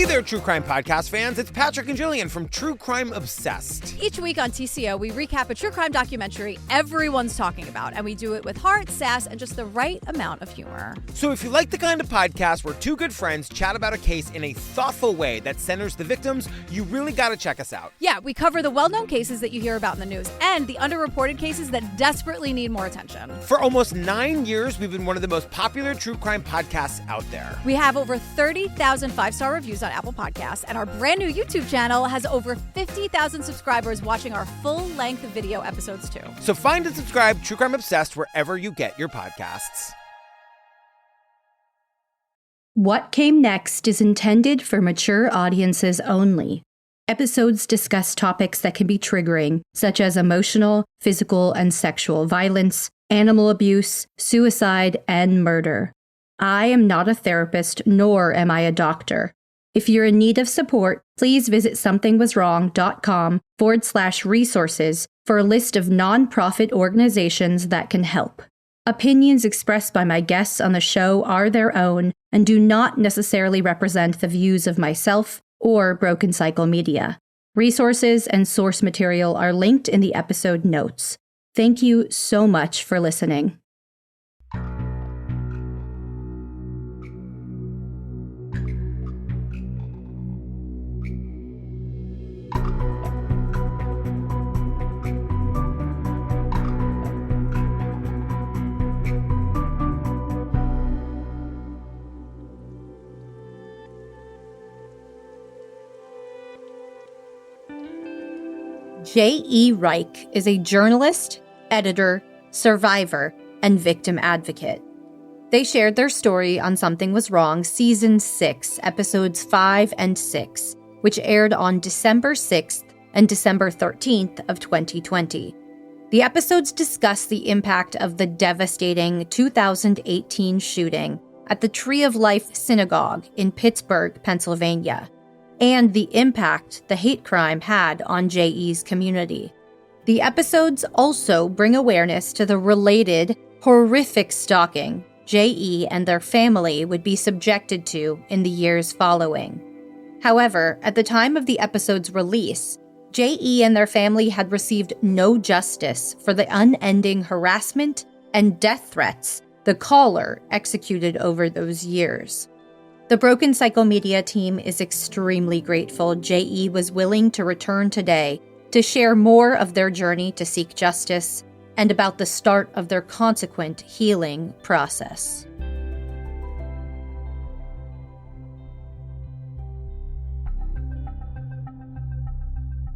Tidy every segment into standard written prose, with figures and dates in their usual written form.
Hey there, True Crime Podcast fans. It's Patrick and Jillian from True Crime Obsessed. Each week on TCO, we recap a true crime documentary everyone's talking about, and we do it with heart, sass, and just the right amount of humor. So if you like the kind of podcast where two good friends chat about a case in a thoughtful way that centers the victims, you really gotta check us out. Yeah, we cover the well-known cases that you hear about in the news and the underreported cases that desperately need more attention. For almost 9 years, we've been one of the most popular true crime podcasts out there. We have over 30,000 five-star reviews on Apple Podcasts, and our brand new YouTube channel has over 50,000 subscribers watching our full-length video episodes too. So find and subscribe True Crime Obsessed wherever you get your podcasts. What Came Next is intended for mature audiences only. Episodes discuss topics that can be triggering, such as emotional, physical, and sexual violence, animal abuse, suicide, and murder. I am not a therapist, nor am I a doctor. If you're in need of support, please visit somethingwaswrong.com/resources for a list of nonprofit organizations that can help. Opinions expressed by my guests on the show are their own and do not necessarily represent the views of myself or Broken Cycle Media. Resources and source material are linked in the episode notes. Thank you so much for listening. J.E. Reich is a journalist, editor, survivor, and victim advocate. They shared their story on Something Was Wrong Season 6, Episodes 5 and 6, which aired on December 6th and December 13th of 2020. The episodes discuss the impact of the devastating 2018 shooting at the Tree of Life Synagogue in Pittsburgh, Pennsylvania, and the impact the hate crime had on J.E.'s community. The episodes also bring awareness to the related, horrific stalking J.E. and their family would be subjected to in the years following. However, at the time of the episode's release, J.E. and their family had received no justice for the unending harassment and death threats the caller executed over those years. The Broken Cycle Media team is extremely grateful J.E. was willing to return today to share more of their journey to seek justice and about the start of their consequent healing process.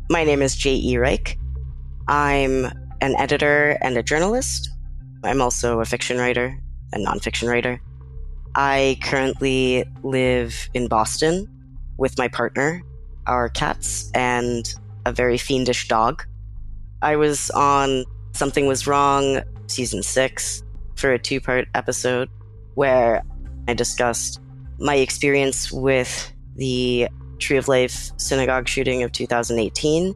My name is J.E. Reich. I'm an editor and a journalist. I'm also a fiction writer and nonfiction writer. I currently live in Boston with my partner, our cats, and a very fiendish dog. I was on Something Was Wrong Season 6 for a 2-part episode where I discussed my experience with the Tree of Life synagogue shooting of 2018.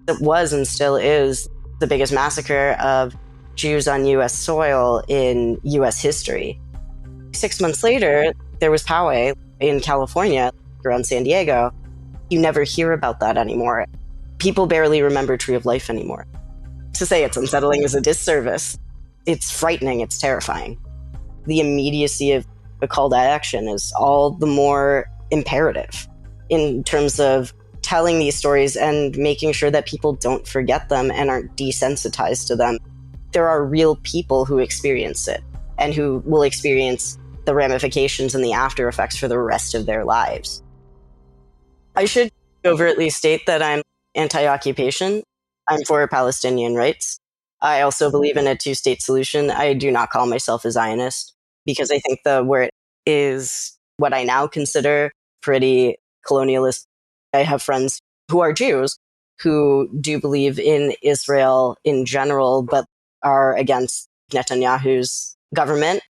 It was and still is the biggest massacre of Jews on U.S. soil in U.S. history. 6 months later, there was Poway in California, around San Diego. You never hear about that anymore. People barely remember Tree of Life anymore. To say it's unsettling is a disservice. It's frightening, it's terrifying. The immediacy of the call to action is all the more imperative in terms of telling these stories and making sure that people don't forget them and aren't desensitized to them. There are real people who experience it and who will experience the ramifications and the after effects for the rest of their lives. I should overtly state that I'm anti-occupation. I'm for Palestinian rights. I also believe in a two-state solution. I do not call myself a Zionist because I think the word is what I now consider pretty colonialist. I have friends who are Jews who do believe in Israel in general, but are against Netanyahu's government,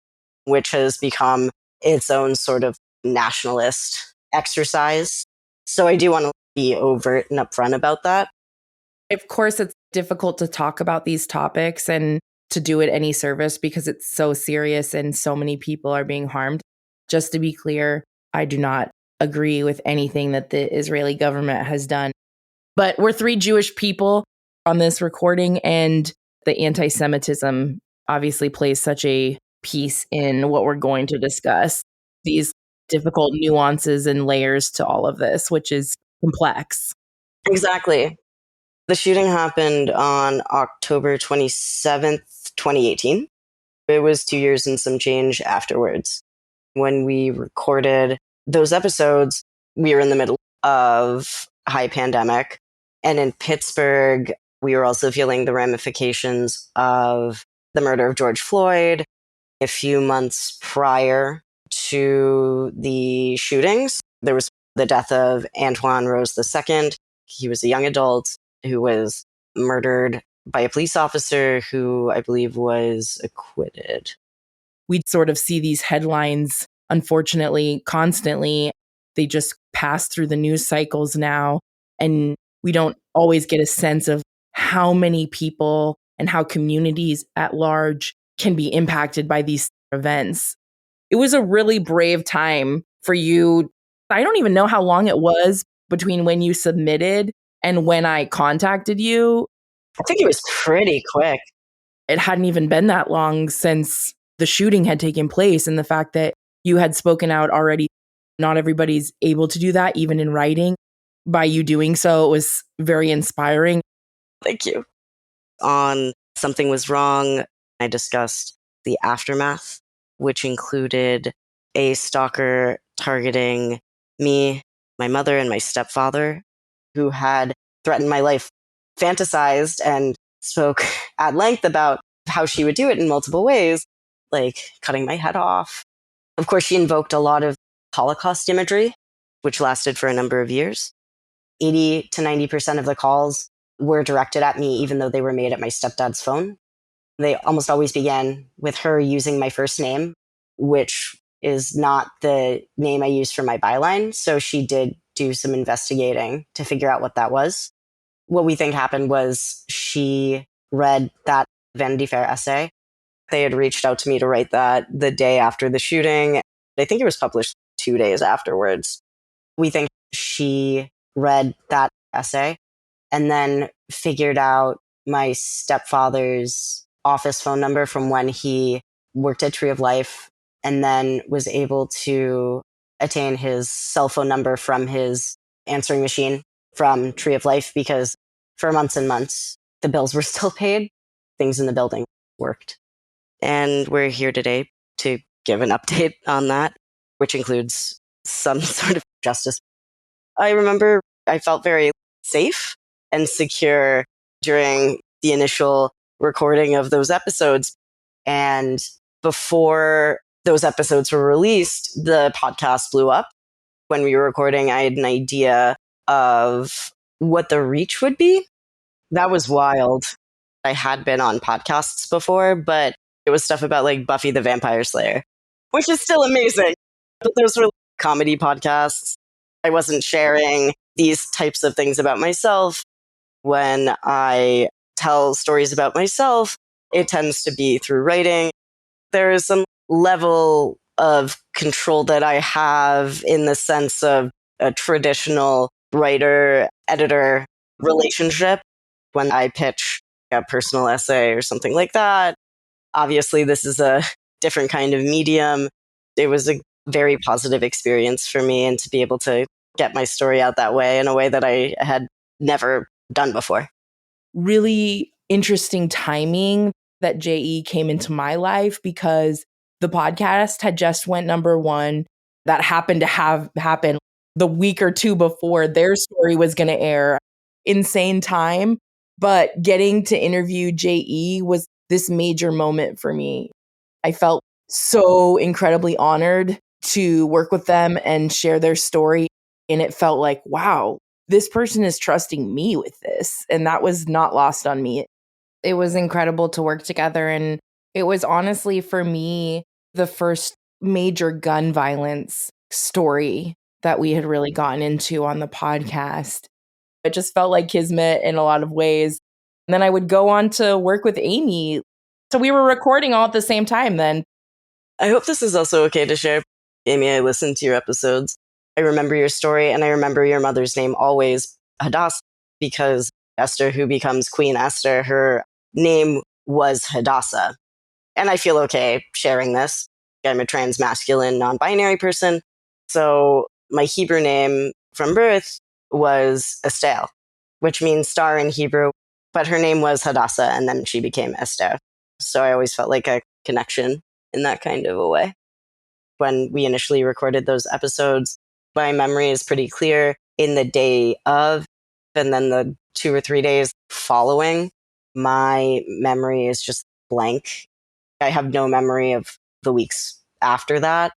which has become its own sort of nationalist exercise. So I do want to be overt and upfront about that. Of course, it's difficult to talk about these topics and to do it any service because it's so serious and so many people are being harmed. Just to be clear, I do not agree with anything that the Israeli government has done. But we're three Jewish people on this recording, and the anti-Semitism obviously plays such a piece in what we're going to discuss. These difficult nuances and layers to all of this, which is complex. Exactly. The shooting happened on October 27th, 2018. It was 2 years and some change afterwards. When we recorded those episodes, we were in the middle of high pandemic. And in Pittsburgh, we were also feeling the ramifications of the murder of George Floyd. A few months prior to the shootings, there was the death of Antoine Rose II. He was a young adult who was murdered by a police officer who I believe was acquitted. We'd sort of see these headlines, unfortunately, constantly. They just pass through the news cycles now, and we don't always get a sense of how many people and how communities at large can be impacted by these events. It was a really brave time for you. I don't even know how long it was between when you submitted and when I contacted you. I think it was pretty quick. It hadn't even been that long since the shooting had taken place, and the fact that you had spoken out already. Not everybody's able to do that, even in writing. By you doing so, it was very inspiring. Thank you. On Something Was Wrong, I discussed the aftermath, which included a stalker targeting me, my mother, and my stepfather, who had threatened my life, fantasized and spoke at length about how she would do it in multiple ways, like cutting my head off. Of course, she invoked a lot of Holocaust imagery, which lasted for a number of years. 80 to 90% of the calls were directed at me, even though they were made at my stepdad's phone. They almost always began with her using my first name, which is not the name I used for my byline. So she did do some investigating to figure out what that was. What we think happened was she read that Vanity Fair essay. They had reached out to me to write that the day after the shooting. I think it was published 2 days afterwards. We think she read that essay and then figured out my stepfather's office phone number from when he worked at Tree of Life, and then was able to attain his cell phone number from his answering machine from Tree of Life, because for months and months, the bills were still paid. Things in the building worked. And we're here today to give an update on that, which includes some sort of justice. I remember I felt very safe and secure during the initial recording of those episodes. And before those episodes were released, the podcast blew up. When we were recording, I had an idea of what the reach would be. That was wild. I had been on podcasts before, but it was stuff about like Buffy the Vampire Slayer, which is still amazing. But those were comedy podcasts. I wasn't sharing these types of things about myself. When I tell stories about myself, it tends to be through writing. There is some level of control that I have in the sense of a traditional writer-editor relationship. When I pitch a personal essay or something like that, obviously this is a different kind of medium. It was a very positive experience for me, and to be able to get my story out that way in a way that I had never done before. Really interesting timing that JE came into my life, because the podcast had just went number one. That happened to have happened the week or two before their story was going to air. Insane time. But getting to interview JE was this major moment for me. I felt so incredibly honored to work with them and share their story. And it felt like, wow, this person is trusting me with this. And that was not lost on me. It was incredible to work together. And it was honestly, for me, the first major gun violence story that we had really gotten into on the podcast. It just felt like kismet in a lot of ways. And then I would go on to work with Amy. So we were recording all at the same time then. I hope this is also okay to share. Amy, I listened to your episodes. I remember your story, and I remember your mother's name always, Hadassah, because Esther, who becomes Queen Esther, her name was Hadassah. And I feel okay sharing this. I'm a trans masculine, non-binary person. So my Hebrew name from birth was Estelle, which means star in Hebrew. But her name was Hadassah, and then she became Esther. So I always felt like a connection in that kind of a way. When we initially recorded those episodes, my memory is pretty clear in the day of, and then the 2 or 3 days following, my memory is just blank. I have no memory of the weeks after that.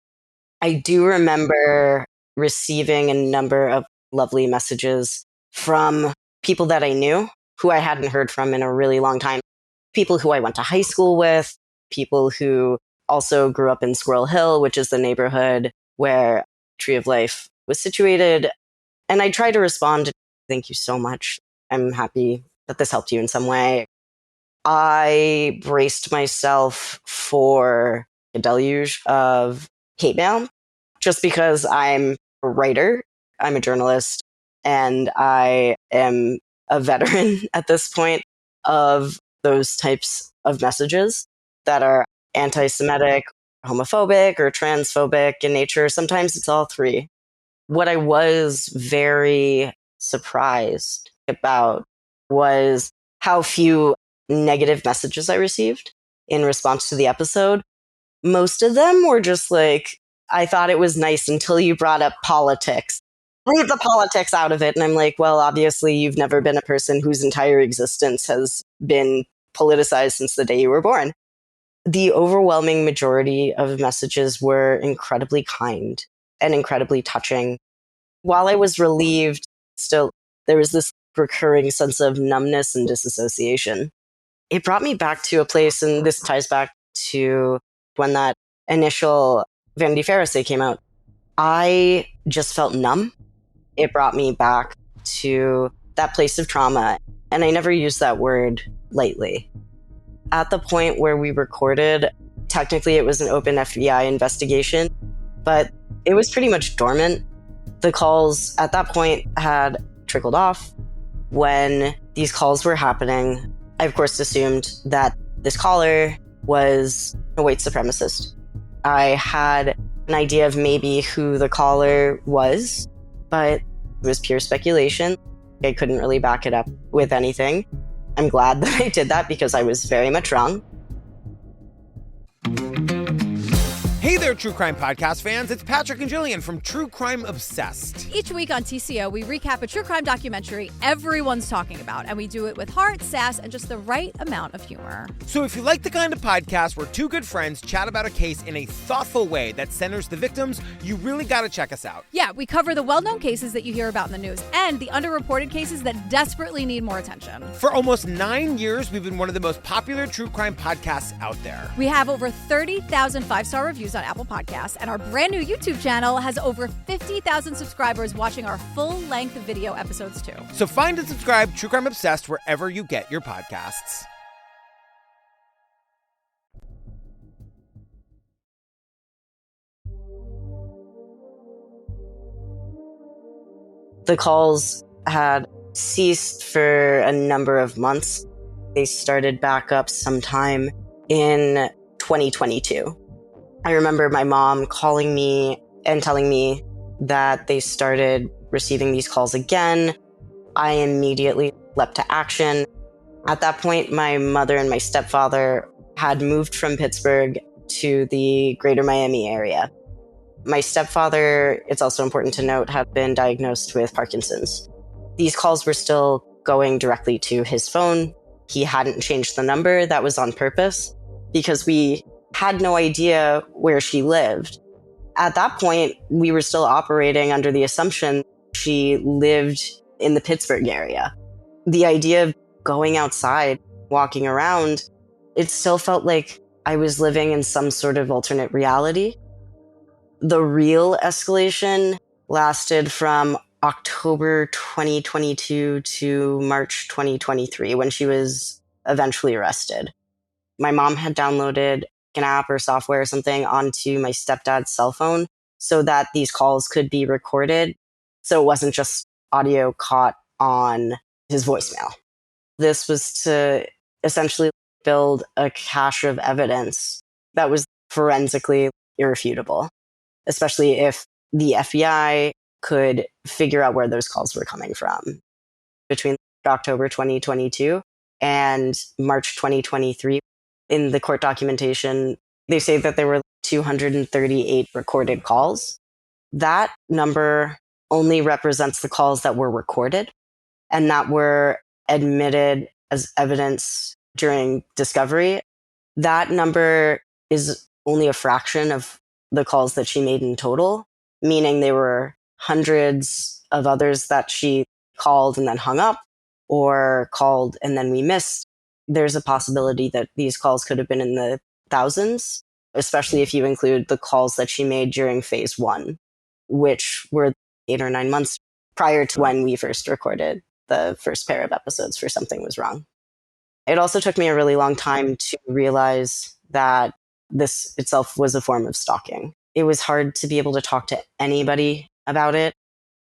I do remember receiving a number of lovely messages from people that I knew who I hadn't heard from in a really long time. People who I went to high school with, people who also grew up in Squirrel Hill, which is the neighborhood where Tree of Life was situated. And I tried to respond, thank you so much. I'm happy that this helped you in some way. I braced myself for a deluge of hate mail just because I'm a writer, I'm a journalist, and I am a veteran at this point of those types of messages that are anti-Semitic, homophobic, or transphobic in nature. Sometimes it's all three. What I was very surprised about was how few negative messages I received in response to the episode. Most of them were just like, I thought it was nice until you brought up politics. Leave the politics out of it. And I'm like, well, obviously, you've never been a person whose entire existence has been politicized since the day you were born. The overwhelming majority of messages were incredibly kind and incredibly touching. While I was relieved, still, there was this recurring sense of numbness and disassociation. It brought me back to a place, and this ties back to when that initial Vanity Fair essay came out. I just felt numb. It brought me back to that place of trauma, and I never used that word lightly. At the point where we recorded, technically it was an open FBI investigation, but it was pretty much dormant. The calls at that point had trickled off. When these calls were happening, I of course assumed that this caller was a white supremacist. I had an idea of maybe who the caller was, but it was pure speculation. I couldn't really back it up with anything. I'm glad that I did that because I was very much wrong. Hey there, True Crime Podcast fans. It's Patrick and Jillian from True Crime Obsessed. Each week on TCO, we recap a true crime documentary everyone's talking about, and we do it with heart, sass, and just the right amount of humor. So if you like the kind of podcast where two good friends chat about a case in a thoughtful way that centers the victims, you really got to check us out. Yeah, we cover the well-known cases that you hear about in the news and the underreported cases that desperately need more attention. For almost 9 years, we've been one of the most popular true crime podcasts out there. We have over 30,000 five-star reviews on Apple Podcasts, and our brand new YouTube channel has over 50,000 subscribers watching our full-length video episodes too. So find and subscribe True Crime Obsessed wherever you get your podcasts. The calls had ceased for a number of months. They started back up sometime in 2022. I remember my mom calling me and telling me that they started receiving these calls again. I immediately leapt to action. At that point, my mother and my stepfather had moved from Pittsburgh to the greater Miami area. My stepfather, it's also important to note, had been diagnosed with Parkinson's. These calls were still going directly to his phone. He hadn't changed the number. That was on purpose because we had no idea where she lived. At that point, we were still operating under the assumption she lived in the Pittsburgh area. The idea of going outside, walking around, it still felt like I was living in some sort of alternate reality. The real escalation lasted from October 2022 to March 2023 when she was eventually arrested. My mom had downloaded an app or software or something onto my stepdad's cell phone so that these calls could be recorded. So it wasn't just audio caught on his voicemail. This was to essentially build a cache of evidence that was forensically irrefutable, especially if the FBI could figure out where those calls were coming from. Between October 2022 and March 2023, in the court documentation, they say that there were 238 recorded calls. That number only represents the calls that were recorded and that were admitted as evidence during discovery. That number is only a fraction of the calls that she made in total, meaning there were hundreds of others that she called and then hung up, or called and then we missed. There's a possibility that these calls could have been in the thousands, especially if you include the calls that she made during phase 1, which were 8 or 9 months prior to when we first recorded the first pair of episodes for Something Was Wrong. It also took me a really long time to realize that this itself was a form of stalking. It was hard to be able to talk to anybody about it.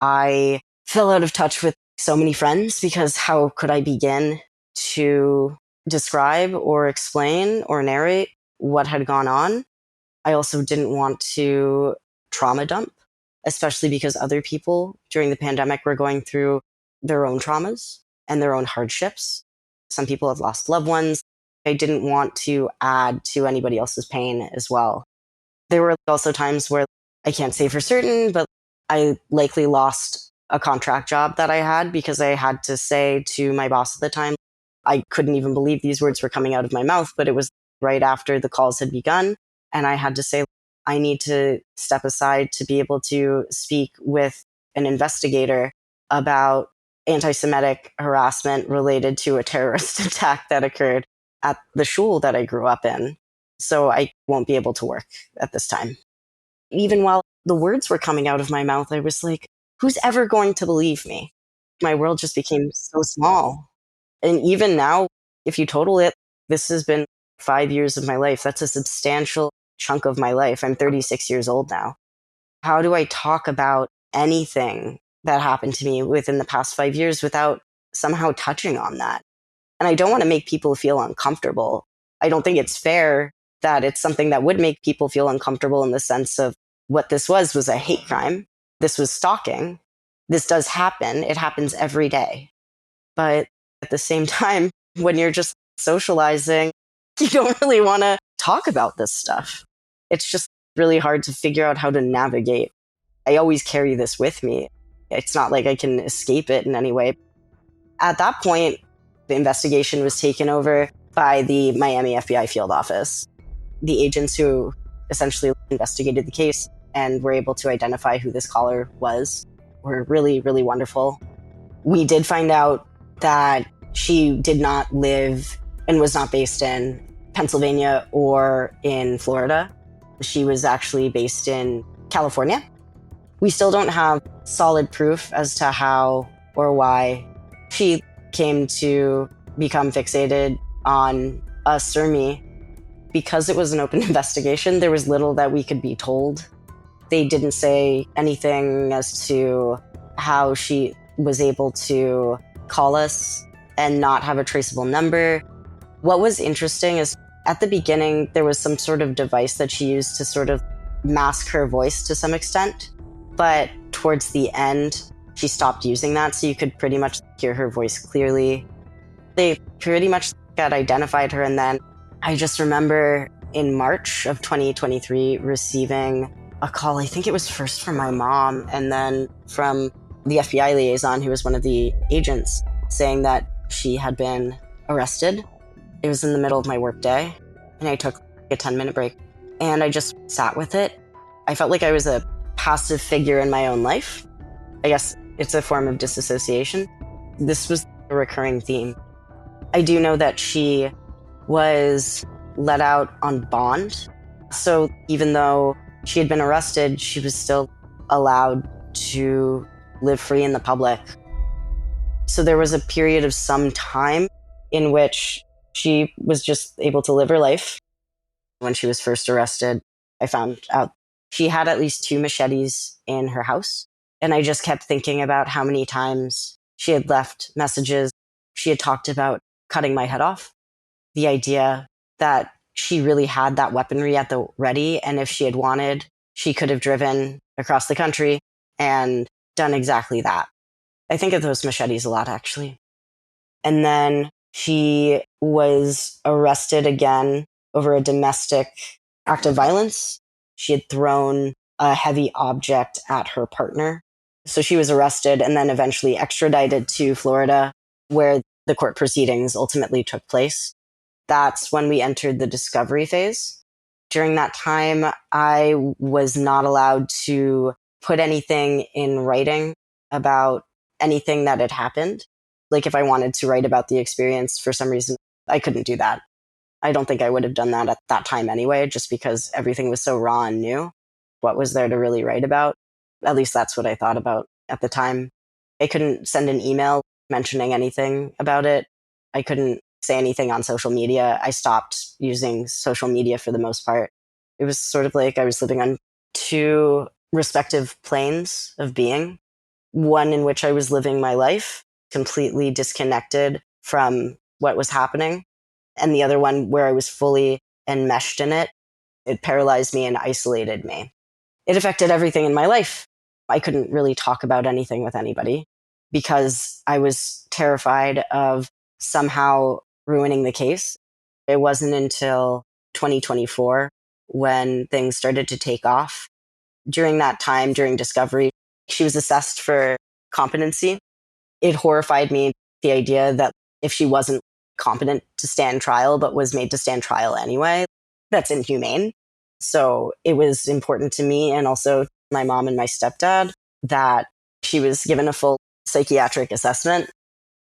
I fell out of touch with so many friends because how could I begin to describe or explain or narrate what had gone on? I also didn't want to trauma dump, especially because other people during the pandemic were going through their own traumas and their own hardships. Some people have lost loved ones. I didn't want to add to anybody else's pain as well. There were also times where I can't say for certain, but I likely lost a contract job that I had because I had to say to my boss at the time, I couldn't even believe these words were coming out of my mouth, but it was right after the calls had begun. And I had to say, I need to step aside to be able to speak with an investigator about anti-Semitic harassment related to a terrorist attack that occurred at the shul that I grew up in. So I won't be able to work at this time. Even while the words were coming out of my mouth, I was like, who's ever going to believe me? My world just became so small. And even now, if you total it, this has been 5 years of my life. That's a substantial chunk of my life. I'm 36 years old now. How do I talk about anything that happened to me within the past 5 years without somehow touching on that? And I don't want to make people feel uncomfortable. I don't think it's fair that it's something that would make people feel uncomfortable in the sense of what this was a hate crime. This was stalking. This does happen. It happens every day. But at the same time, when you're just socializing, you don't really want to talk about this stuff. It's just really hard to figure out how to navigate. I always carry this with me. It's not like I can escape it in any way. At that point, the investigation was taken over by the Miami FBI field office. The agents who essentially investigated the case and were able to identify who this caller was were really, really wonderful. We did find out that she did not live and was not based in Pennsylvania or in Florida. She was actually based in California. We still don't have solid proof as to how or why she came to become fixated on us or me. Because it was an open investigation, there was little that we could be told. They didn't say anything as to how she was able to call us and not have a traceable number. What was interesting is at the beginning, there was some sort of device that she used to sort of mask her voice to some extent. But towards the end, she stopped using that, so you could pretty much hear her voice clearly. They pretty much got identified her, and then I just remember in March of 2023 receiving a call. I think it was first from my mom and then from the FBI liaison, who was one of the agents, saying that she had been arrested. It was in the middle of my workday, and I took a 10-minute break, and I just sat with it. I felt like I was a passive figure in my own life. I guess it's a form of disassociation. This was a recurring theme. I do know that she was let out on bond. So even though she had been arrested, she was still allowed to live free in the public. So there was a period of some time in which she was just able to live her life. When she was first arrested, I found out She had at least 2 machetes in her house. And I just kept thinking about how many times she had left messages. She had talked about cutting my head off. The idea that she really had that weaponry at the ready. And if she had wanted, she could have driven across the country and done exactly that. I think of those machetes a lot, actually. And then she was arrested again over a domestic act of violence. She had thrown a heavy object at her partner. So she was arrested and then eventually extradited to Florida, where the court proceedings ultimately took place. That's when we entered the discovery phase. During that time, I was not allowed to put anything in writing about anything that had happened. Like if I wanted to write about the experience for some reason, I couldn't do that. I don't think I would have done that at that time anyway, just because everything was so raw and new. What was there to really write about? At least that's what I thought about at the time. I couldn't send an email mentioning anything about it. I couldn't say anything on social media. I stopped using social media for the most part. It was sort of like I was living on two respective planes of being. One in which I was living my life completely disconnected from what was happening, and the other one where I was fully enmeshed in it. It paralyzed me and isolated me. It affected everything in my life. I couldn't really talk about anything with anybody because I was terrified of somehow ruining the case. It wasn't until 2024 when things started to take off. During that time, during discovery, she was assessed for competency. It horrified me, the idea that if she wasn't competent to stand trial, but was made to stand trial anyway, that's inhumane. So it was important to me and also my mom and my stepdad that she was given a full psychiatric assessment.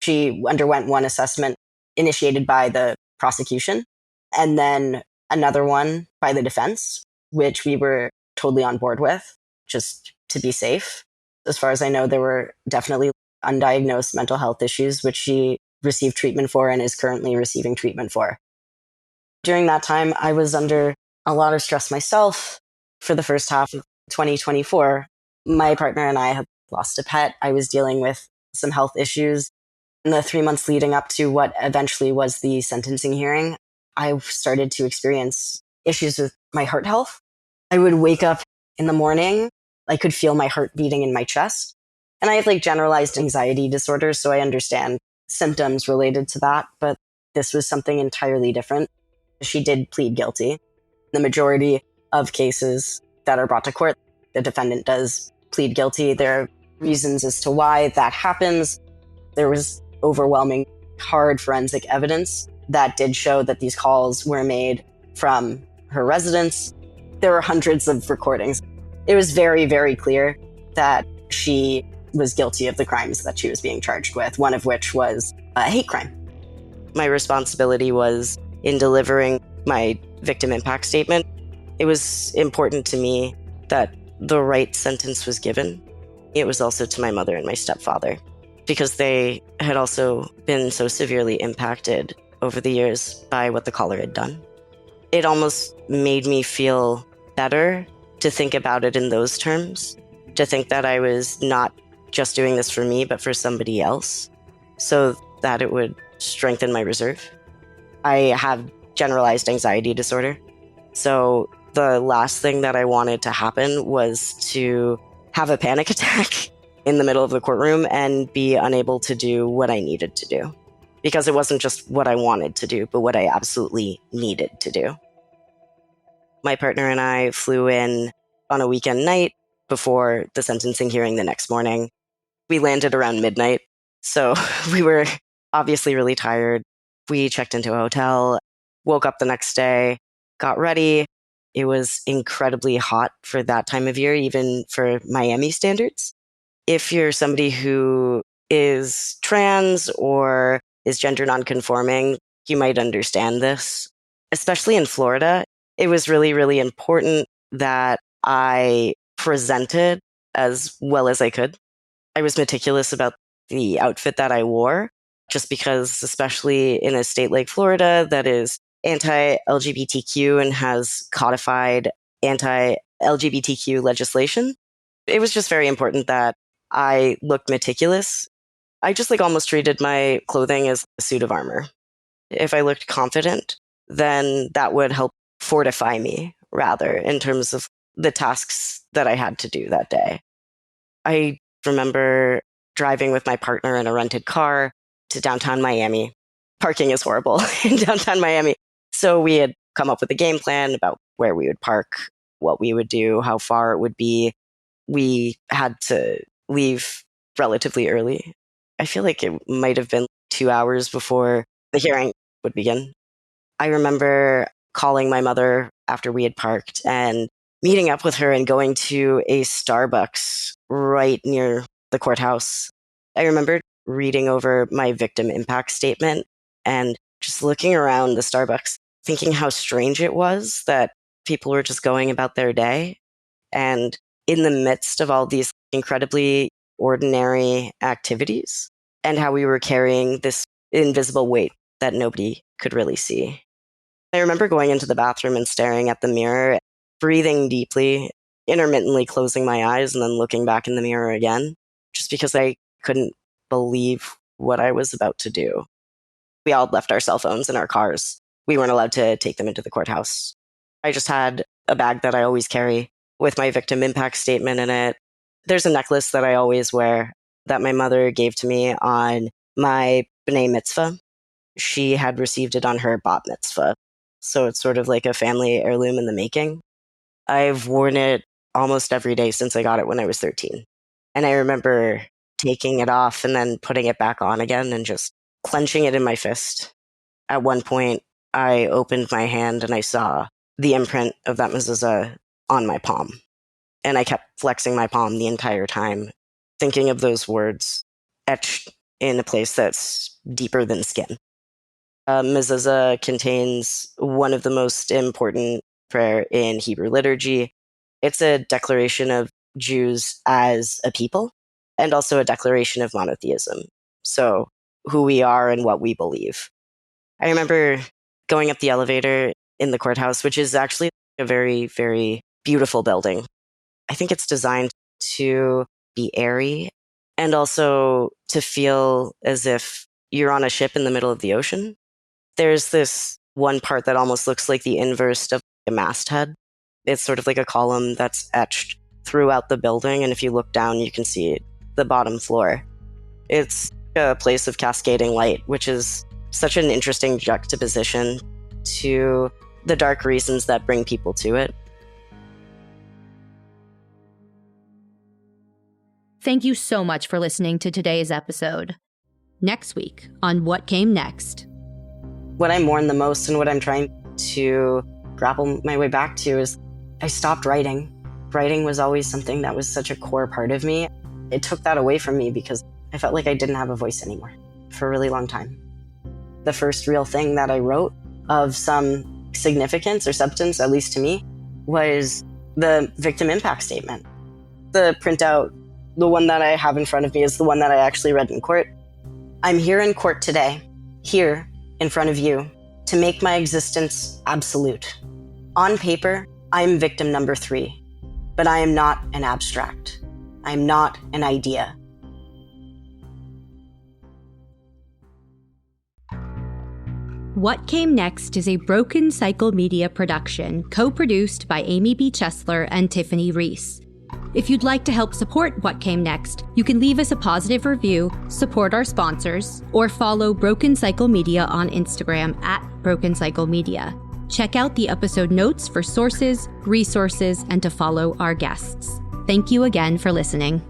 She underwent one assessment initiated by the prosecution and then another one by the defense, which we were totally on board with, just to be safe. As far as I know, there were definitely undiagnosed mental health issues, which she received treatment for and is currently receiving treatment for. During that time, I was under a lot of stress myself. For the first half of 2024, my partner and I had lost a pet. I was dealing with some health issues. In the 3 months leading up to what eventually was the sentencing hearing, I started to experience issues with my heart health. I would wake up in the morning, I could feel my heart beating in my chest. And I have like generalized anxiety disorder, so I understand symptoms related to that, but this was something entirely different. She did plead guilty. The majority of cases that are brought to court, the defendant does plead guilty. There are reasons as to why that happens. There was overwhelming hard forensic evidence that did show that these calls were made from her residence. There were hundreds of recordings. It was very, very clear that she was guilty of the crimes that she was being charged with, one of which was a hate crime. My responsibility was in delivering my victim impact statement. It was important to me that the right sentence was given. It was also to my mother and my stepfather, because they had also been so severely impacted over the years by what the caller had done. It almost made me feel better to think about it in those terms, to think that I was not just doing this for me, but for somebody else, so that it would strengthen my reserve. I have generalized anxiety disorder. So the last thing that I wanted to happen was to have a panic attack in the middle of the courtroom and be unable to do what I needed to do. Because it wasn't just what I wanted to do, but what I absolutely needed to do. My partner and I flew in on a weekend night before the sentencing hearing the next morning. We landed around midnight, so we were obviously really tired. We checked into a hotel, woke up the next day, got ready. It was incredibly hot for that time of year, even for Miami standards. If you're somebody who is trans or is gender nonconforming, you might understand this. Especially in Florida, it was really, really important that I presented as well as I could. I was meticulous about the outfit that I wore, just because, especially in a state like Florida that is anti-LGBTQ and has codified LGBTQ legislation. It was just very important that I looked meticulous. I just almost treated my clothing as a suit of armor. If I looked confident, then that would help fortify me rather in terms of the tasks that I had to do that day. I remember driving with my partner in a rented car to downtown Miami. Parking is horrible in downtown Miami. So we had come up with a game plan about where we would park, what we would do, how far it would be. We had to leave relatively early. I feel like it might have been 2 hours before the hearing would begin. I remember calling my mother after we had parked and meeting up with her and going to a Starbucks right near the courthouse. I remember reading over my victim impact statement and just looking around the Starbucks, thinking how strange it was that people were just going about their day. And in the midst of all these incredibly ordinary activities, and how we were carrying this invisible weight that nobody could really see. I remember going into the bathroom and staring at the mirror, breathing deeply, intermittently closing my eyes and then looking back in the mirror again, just because I couldn't believe what I was about to do. We all left our cell phones in our cars. We weren't allowed to take them into the courthouse. I just had a bag that I always carry with my victim impact statement in it. There's a necklace that I always wear that my mother gave to me on my B'nai Mitzvah. She had received it on her Bat Mitzvah. So it's sort of like a family heirloom in the making. I've worn it almost every day since I got it when I was 13. And I remember taking it off and then putting it back on again and just clenching it in my fist. At one point, I opened my hand and I saw the imprint of that mezuzah on my palm. And I kept flexing my palm the entire time, thinking of those words etched in a place that's deeper than skin. Mezuzah contains one of the most important prayer in Hebrew liturgy. It's a declaration of Jews as a people and also a declaration of monotheism. So who we are and what we believe. I remember going up the elevator in the courthouse, which is actually a very, very beautiful building. I think it's designed to be airy and also to feel as if you're on a ship in the middle of the ocean. There's this one part that almost looks like the inverse of a masthead. It's sort of like a column that's etched throughout the building, and if you look down, you can see the bottom floor. It's a place of cascading light, which is such an interesting juxtaposition to the dark reasons that bring people to it. Thank you so much for listening to today's episode. Next week on What Came Next. What I mourn the most and what I'm trying to grapple my way back to is I stopped writing. Writing was always something that was such a core part of me. It took that away from me because I felt like I didn't have a voice anymore for a really long time. The first real thing that I wrote of some significance or substance, at least to me, was the victim impact statement. The printout, the one that I have in front of me, is the one that I actually read in court. I'm here in court today, here in front of you, to make my existence absolute. On paper, I'm victim number 3, but I am not an abstract. I'm not an idea. What Came Next is a Broken Cycle Media production, co-produced by Amy B. Chesler and Tiffany Reese. If you'd like to help support What Came Next, you can leave us a positive review, support our sponsors, or follow Broken Cycle Media on Instagram at Broken Cycle Media. Check out the episode notes for sources, resources, and to follow our guests. Thank you again for listening.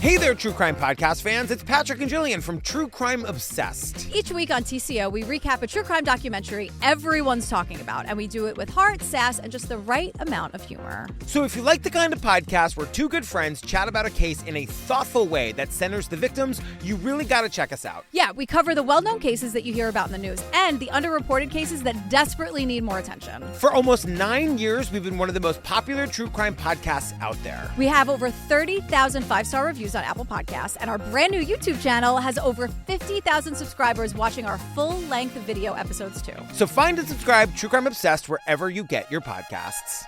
Hey there, True Crime Podcast fans. It's Patrick and Jillian from True Crime Obsessed. Each week on TCO, we recap a true crime documentary everyone's talking about, and we do it with heart, sass, and just the right amount of humor. So if you like the kind of podcast where two good friends chat about a case in a thoughtful way that centers the victims, you really got to check us out. Yeah, we cover the well-known cases that you hear about in the news and the underreported cases that desperately need more attention. For almost 9 years, we've been one of the most popular true crime podcasts out there. We have over 30,000 5-star reviews on Apple Apple Podcasts, and our brand new YouTube channel has over 50,000 subscribers watching our full-length video episodes too. So find and subscribe True Crime Obsessed wherever you get your podcasts.